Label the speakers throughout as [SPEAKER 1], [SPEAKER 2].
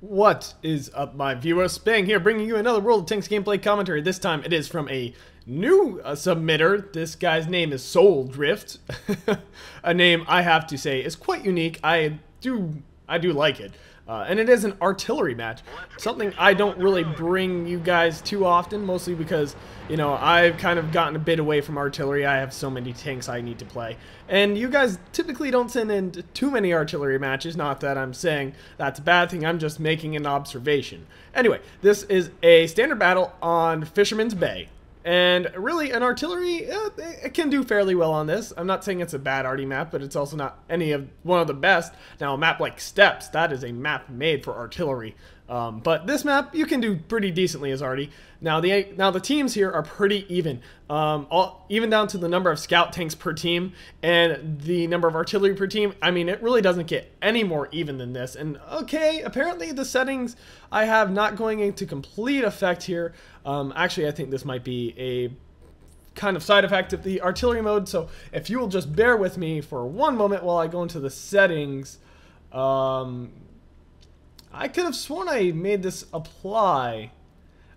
[SPEAKER 1] What is up, my viewers? Spang here, bringing you another World of Tanks gameplay commentary. This time it is from a new submitter. This guy's name is Soul Drift. A name I have to say is quite unique. I do like it. And it is an artillery match. Something I don't really bring you guys too often, mostly because, you know, I've kind of gotten a bit away from artillery. I have so many tanks I need to play. And you guys typically don't send in too many artillery matches. Not that I'm saying that's a bad thing. I'm just making an observation. Anyway, this is a standard battle on Fisherman's Bay. And really, an artillery, it can do fairly well on this. I'm not saying it's a bad arty map, but it's also not one of the best. Now, a map like Steppes, that is a map made for artillery. But this map, you can do pretty decently as arty. Now the teams here are pretty even. Even down to the number of scout tanks per team and the number of artillery per team. I mean, it really doesn't get any more even than this. And okay, apparently the settings I have not going into complete effect here. Actually, I think this might be a kind of side effect of the artillery mode. So if you will just bear with me for one moment while I go into the settings. I could have sworn I made this apply.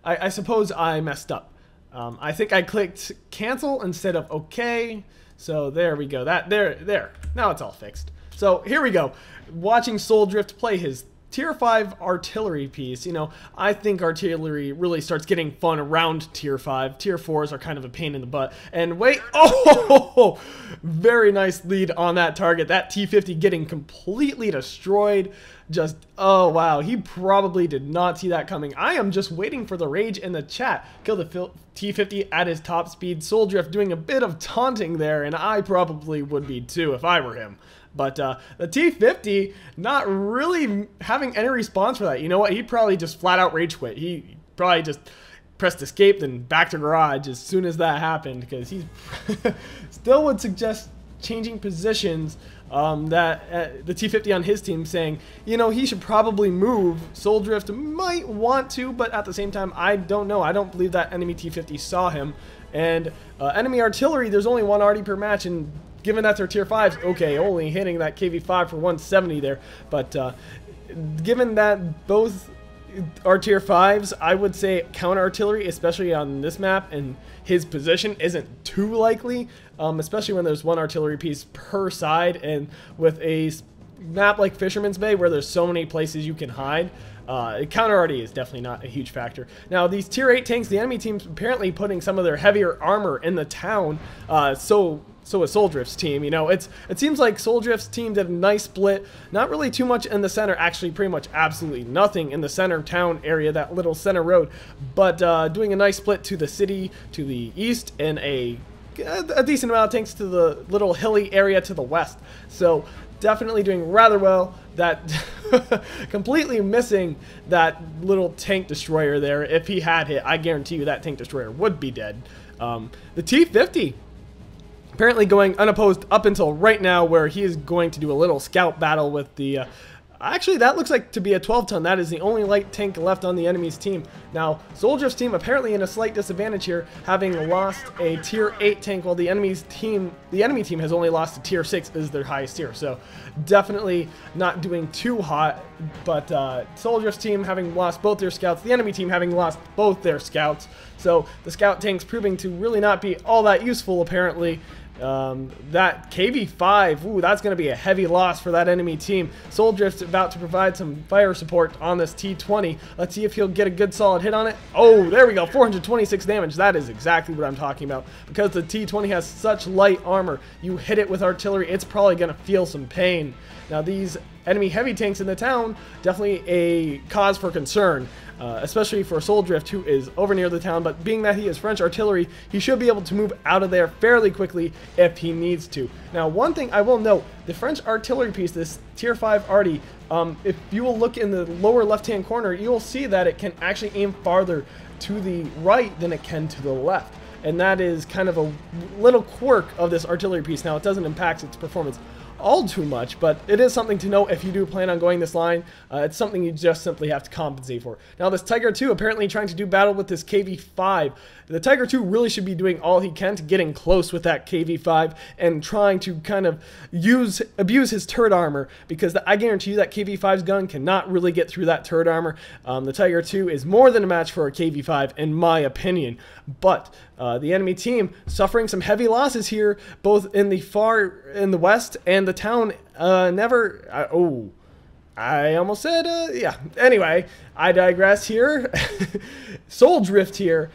[SPEAKER 1] I suppose I messed up. I think I clicked cancel instead of okay. So there we go. There. Now it's all fixed. So here we go. Watching Soul Drift play his Tier 5 artillery piece. You know, I think artillery really starts getting fun around Tier 5. Tier 4s are kind of a pain in the butt. And wait, oh, very nice lead on that target. That T-50 getting completely destroyed. Just, oh wow, he probably did not see that coming. I am just waiting for the rage in the chat. Kill the T-50 at his top speed. Soul Drift doing a bit of taunting there, and I probably would be too if I were him. But the T-50 not really having any response for that. You know what? He probably just flat out rage quit. He probably just pressed escape then back to garage as soon as that happened, because he still would suggest changing positions. The T-50 on his team saying, you know, he should probably move. Soul Drift might want to, but at the same time, I don't know. I don't believe that enemy T-50 saw him. And enemy artillery, there's only one arty per match, and given that they're tier 5s, okay, only hitting that KV-5 for 170 there. But given that both are tier 5s, I would say counter artillery, especially on this map, and his position isn't too likely, especially when there's one artillery piece per side, and with a map like Fisherman's Bay where there's so many places you can hide. Counter arty is definitely not a huge factor. Now, these tier 8 tanks, the enemy team's apparently putting some of their heavier armor in the town, so is Soul Drift's team. You know, it seems like Soul Drift's team did a nice split. Not really too much in the center, actually pretty much absolutely nothing in the center town area, that little center road, but doing a nice split to the city to the east and a decent amount of tanks to the little hilly area to the west. So definitely doing rather well. That completely missing that little tank destroyer there. If he had hit, I guarantee you that tank destroyer would be dead. The T-50 apparently going unopposed up until right now, where he is going to do a little scout battle with the actually, that looks like to be a 12-ton. That is the only light tank left on the enemy's team. Now, Soul Drift's team apparently in a slight disadvantage here, having lost a tier 8 tank, while the enemy team has only lost a tier 6 as their highest tier. So definitely not doing too hot. But Soul Drift's team having lost both their scouts, the enemy team having lost both their scouts. So the scout tanks proving to really not be all that useful apparently. That KV-5, ooh, that's going to be a heavy loss for that enemy team. Soul Drift's about to provide some fire support on this T-20. Let's see if he'll get a good solid hit on it. Oh, there we go, 426 damage. That is exactly what I'm talking about. Because the T-20 has such light armor, you hit it with artillery, it's probably going to feel some pain. Now, these enemy heavy tanks in the town, definitely a cause for concern, especially for Soul Drift, who is over near the town, but being that he is French artillery, he should be able to move out of there fairly quickly if he needs to. Now, one thing I will note, the French artillery piece, this tier 5 arty, if you will look in the lower left-hand corner, you will see that it can actually aim farther to the right than it can to the left. And that is kind of a little quirk of this artillery piece. Now, it doesn't impact its performance all too much, but it is something to note if you do plan on going this line. It's something you just simply have to compensate for. Now this Tiger 2 apparently trying to do battle with this KV5. The Tiger 2 really should be doing all he can to getting close with that KV5 and trying to kind of abuse his turret armor, because I guarantee you that KV5's gun cannot really get through that turret armor. The Tiger 2 is more than a match for a KV5 in my opinion, but the enemy team suffering some heavy losses here, both in the west and the town. I almost said, yeah. Anyway, I digress here. Soul Drift here.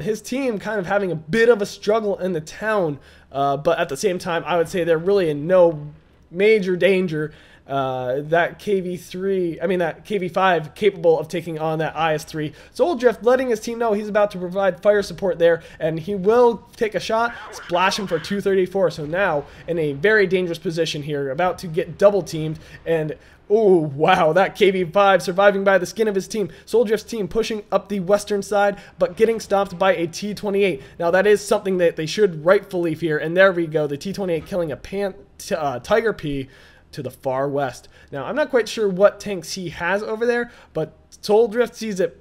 [SPEAKER 1] His team kind of having a bit of a struggle in the town, but at the same time, I would say they're really in no major danger. That KV5 capable of taking on that IS-3. Soul Drift letting his team know he's about to provide fire support there, and he will take a shot, splash him for 234. So now in a very dangerous position here, about to get double teamed, and oh, wow, that KV5 surviving by the skin of his team. Soul Drift's team pushing up the western side, but getting stopped by a T-28. Now, that is something that they should rightfully fear, and there we go, the T-28 killing a Tiger P to the far west. Now, I'm not quite sure what tanks he has over there, but Soul Drift sees it,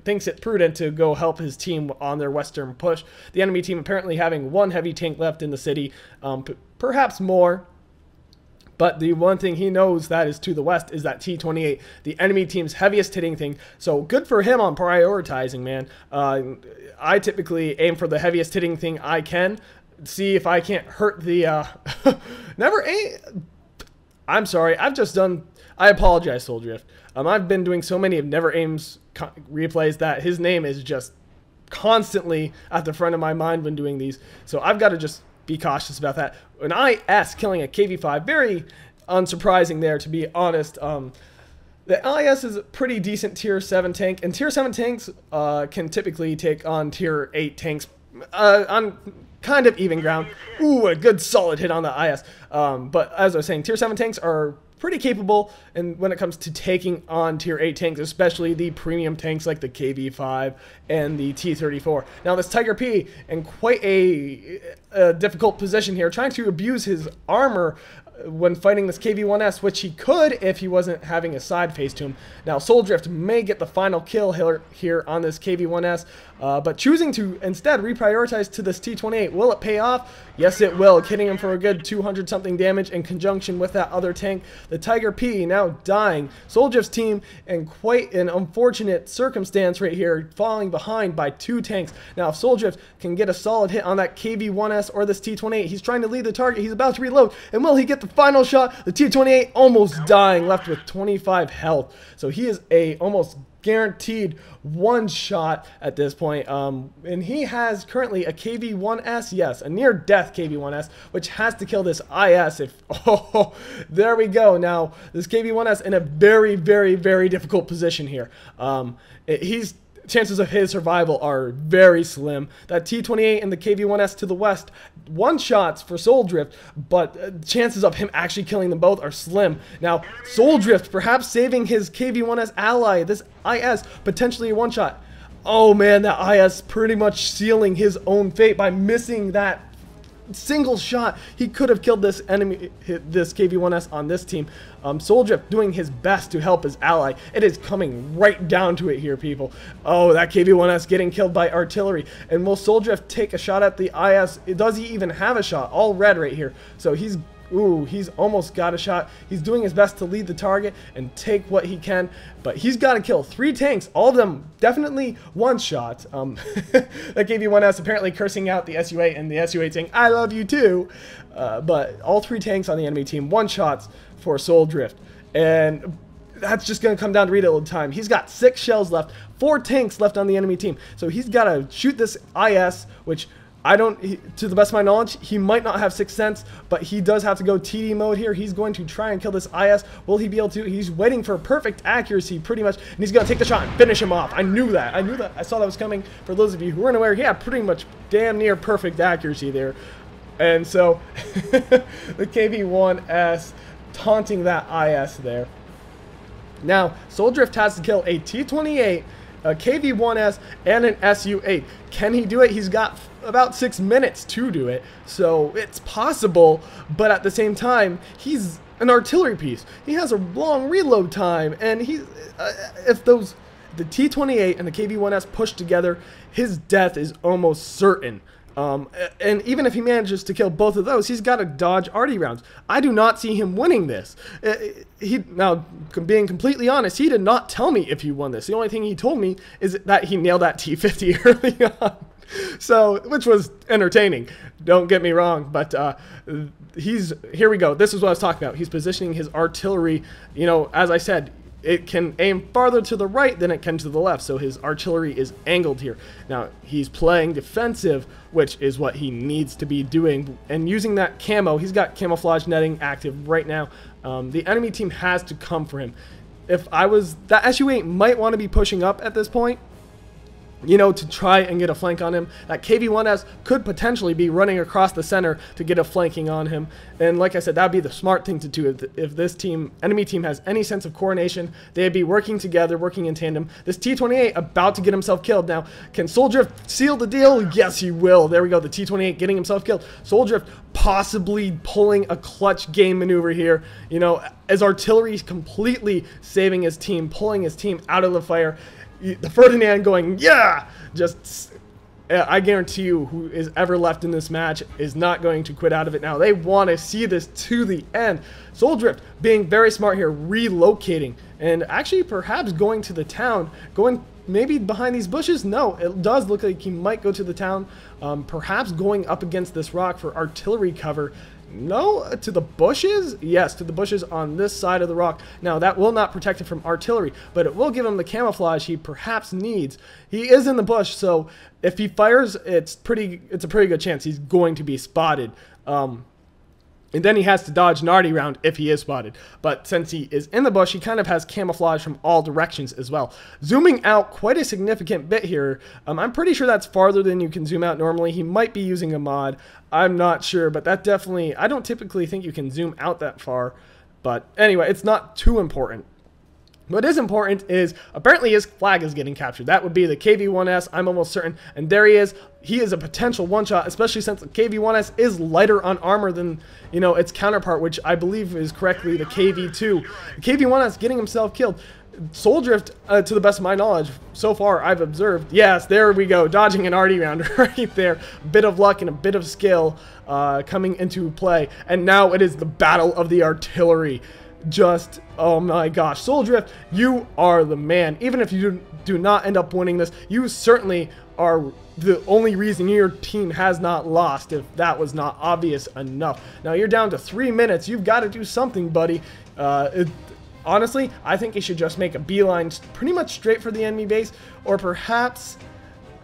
[SPEAKER 1] thinks it prudent to go help his team on their western push. The enemy team apparently having one heavy tank left in the city, perhaps more. But the one thing he knows that is to the west is that T-28, the enemy team's heaviest hitting thing. So good for him on prioritizing, man. I typically aim for the heaviest hitting thing I can. See if I can't hurt the... never aim... I'm sorry, I apologize, Soul Drift. I've been doing so many of Never Aim's replays that his name is just constantly at the front of my mind when doing these. So I've got to just be cautious about that. An IS killing a KV5, very unsurprising there, to be honest. The IS is a pretty decent tier 7 tank, and tier 7 tanks can typically take on tier 8 tanks on kind of even ground. Ooh, a good solid hit on the IS. But as I was saying, tier 7 tanks are pretty capable, and when it comes to taking on tier 8 tanks, especially the premium tanks like the KV5 and the T-34. Now this Tiger P in quite a difficult position here, trying to abuse his armor when fighting this KV-1S, which he could if he wasn't having a side face to him. Now Soul Drift may get the final kill here on this KV-1S, but choosing to instead reprioritize to this T-28. Will it pay off? Yes, it will, hitting him for a good 200 something damage in conjunction with that other tank. The Tiger P now dying. Soul Drift's team in quite an unfortunate circumstance right here, falling behind by 2 tanks. Now if Soul Drift can get a solid hit on that KV-1S or this T-28, he's trying to lead the target, he's about to reload, and will he get the final shot? The T-28 almost dying, left with 25 health. So he is a almost guaranteed one shot at this point. And he has currently a KV-1S, yes, a near death KV-1S, which has to kill this IS if, oh, there we go. Now, this KV-1S in a very, very, very difficult position here. Chances of his survival are very slim. That T-28 and the KV-1S to the west, one shots for Soul Drift, but chances of him actually killing them both are slim. Now, Soul Drift perhaps saving his KV-1S ally, this IS, potentially a one shot. Oh man, that IS pretty much sealing his own fate by missing that single shot. He could have killed this enemy, this KV-1S on this team. Soul Drift doing his best to help his ally. It is coming right down to it here, people. Oh, that KV-1S getting killed by artillery. And will Soul Drift take a shot at the IS? Does he even have a shot? All red right here. So he's almost got a shot. He's doing his best to lead the target and take what he can, but he's got to kill 3 tanks, all of them definitely one shot. That KV-1S apparently cursing out the SU-8 and the SU-8 saying, "I love you too." But all 3 tanks on the enemy team, one shots for Soul Drift. And that's just going to come down to reload time. He's got 6 shells left, 4 tanks left on the enemy team. So he's got to shoot this IS, which to the best of my knowledge, he might not have 6th sense, but he does have to go TD mode here. He's going to try and kill this IS. Will he be able to? He's waiting for perfect accuracy, pretty much, and he's going to take the shot and finish him off. I knew that. I saw that was coming. For those of you who weren't aware, he had pretty much damn near perfect accuracy there. And so, the KV-1S taunting that IS there. Now, Soul Drift has to kill a T-28 a KV-1S and an SU-8. Can he do it? He's got about 6 minutes to do it, so it's possible, but at the same time, he's an artillery piece. He has a long reload time, and if the T-28 and the KV-1S push together, his death is almost certain. And even if he manages to kill both of those, he's got to dodge arty rounds. I do not see him winning this. Now, being completely honest, he did not tell me if he won this. The only thing he told me is that he nailed that T-50 early on. So, which was entertaining. Don't get me wrong, but here we go. This is what I was talking about. He's positioning his artillery, you know, as I said, it can aim farther to the right than it can to the left, so his artillery is angled here. Now, he's playing defensive, which is what he needs to be doing, and using that camo. He's got camouflage netting active right now. The enemy team has to come for him. If I was, that SU-8 might want to be pushing up at this point, you know, to try and get a flank on him. That KV-1S could potentially be running across the center to get a flanking on him. And like I said, that'd be the smart thing to do. If this enemy team has any sense of coordination, they'd be working together, working in tandem. This T-28 about to get himself killed. Now, can Soldrift seal the deal? Yes, he will. There we go. The T-28 getting himself killed. Soldrift possibly pulling a clutch game maneuver here. You know, as artillery is completely saving his team, pulling his team out of the fire. The Ferdinand going, yeah! Just, I guarantee you, who is ever left in this match is not going to quit out of it now. They want to see this to the end. Soldrift being very smart here, relocating, and actually perhaps going to the town, going maybe behind these bushes. No, it does look like he might go to the town, perhaps going up against this rock for artillery cover. No, to the bushes? Yes, to the bushes on this side of the rock. Now, that will not protect him from artillery, but it will give him the camouflage he perhaps needs. He is in the bush, so if he fires, it's a pretty good chance he's going to be spotted. And then he has to dodge an arty round if he is spotted. But since he is in the bush, he kind of has camouflage from all directions as well. Zooming out quite a significant bit here. I'm pretty sure that's farther than you can zoom out normally. He might be using a mod. I'm not sure, but that definitely, I don't typically think you can zoom out that far. But anyway, it's not too important. What is important is, apparently his flag is getting captured. That would be the KV-1S, I'm almost certain. And there he is. He is a potential one-shot, especially since the KV-1S is lighter on armor than, you know, its counterpart, which I believe is correctly the KV-2. The KV-1S getting himself killed. Soldrift, to the best of my knowledge, so far I've observed, yes, there we go, dodging an arty round right there. Bit of luck and a bit of skill coming into play. And now it is the battle of the artillery. Just, oh my gosh, Soldrift, you are the man. Even if you do not end up winning this, you certainly are the only reason your team has not lost, if that was not obvious enough. Now you're down to 3 minutes. You've got to do something, buddy. Honestly, I think you should just make a beeline pretty much straight for the enemy base, or perhaps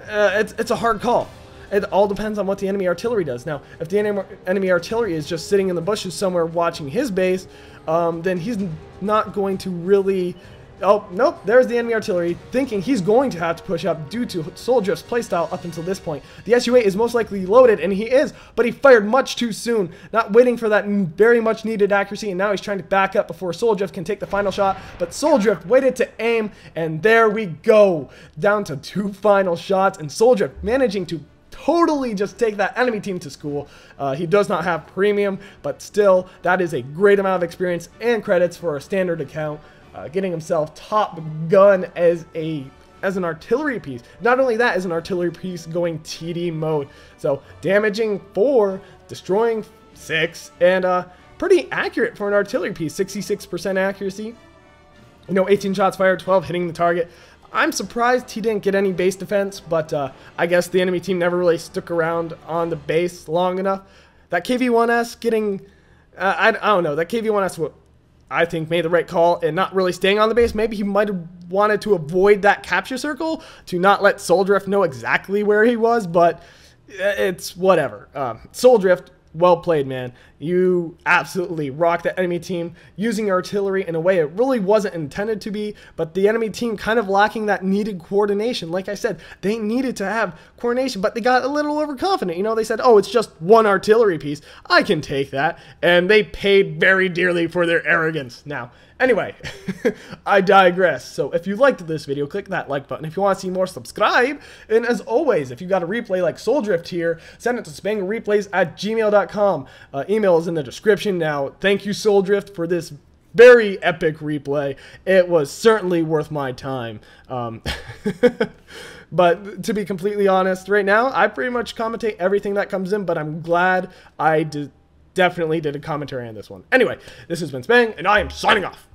[SPEAKER 1] it's a hard call. It all depends on what the enemy artillery does. Now, if the enemy artillery is just sitting in the bushes somewhere watching his base, then he's not going to really... Oh, nope, there's the enemy artillery, thinking he's going to have to push up due to Soldrift's playstyle up until this point. The SU-8 is most likely loaded, and he is, but he fired much too soon, not waiting for that very much needed accuracy, and now he's trying to back up before Soldrift can take the final shot, but Soldrift waited to aim, and there we go, down to 2 final shots, and Soldrift managing to totally just take that enemy team to school. He does not have premium, but still, that is a great amount of experience and credits for a standard account. Getting himself top gun as an artillery piece. Not only that, as an artillery piece going TD mode. So damaging 4, destroying 6, and pretty accurate for an artillery piece. 66% accuracy. You know, 18 shots fired, 12 hitting the target. I'm surprised he didn't get any base defense, but I guess the enemy team never really stuck around on the base long enough. That KV-1S getting, I don't know, that KV-1S I think made the right call and not really staying on the base. Maybe he might have wanted to avoid that capture circle to not let Soldrift know exactly where he was, but it's whatever. Soldrift, well played, man. You absolutely rocked that enemy team using artillery in a way it really wasn't intended to be, but the enemy team kind of lacking that needed coordination. Like I said, they needed to have coordination, but they got a little overconfident. You know, they said, oh, it's just one artillery piece. I can take that. And they paid very dearly for their arrogance. Now, Anyway, I digress. So if you liked this video, click that like button. If you want to see more, subscribe. And as always, if you got a replay like Soul Drift here, send it to spanglereplays@gmail.com. Email is in the description. Now, thank you, Soul Drift, for this very epic replay. It was certainly worth my time. But to be completely honest, right now, I pretty much commentate everything that comes in, but I'm glad I definitely did a commentary on this one. Anyway, this has been Spang, and I am signing off.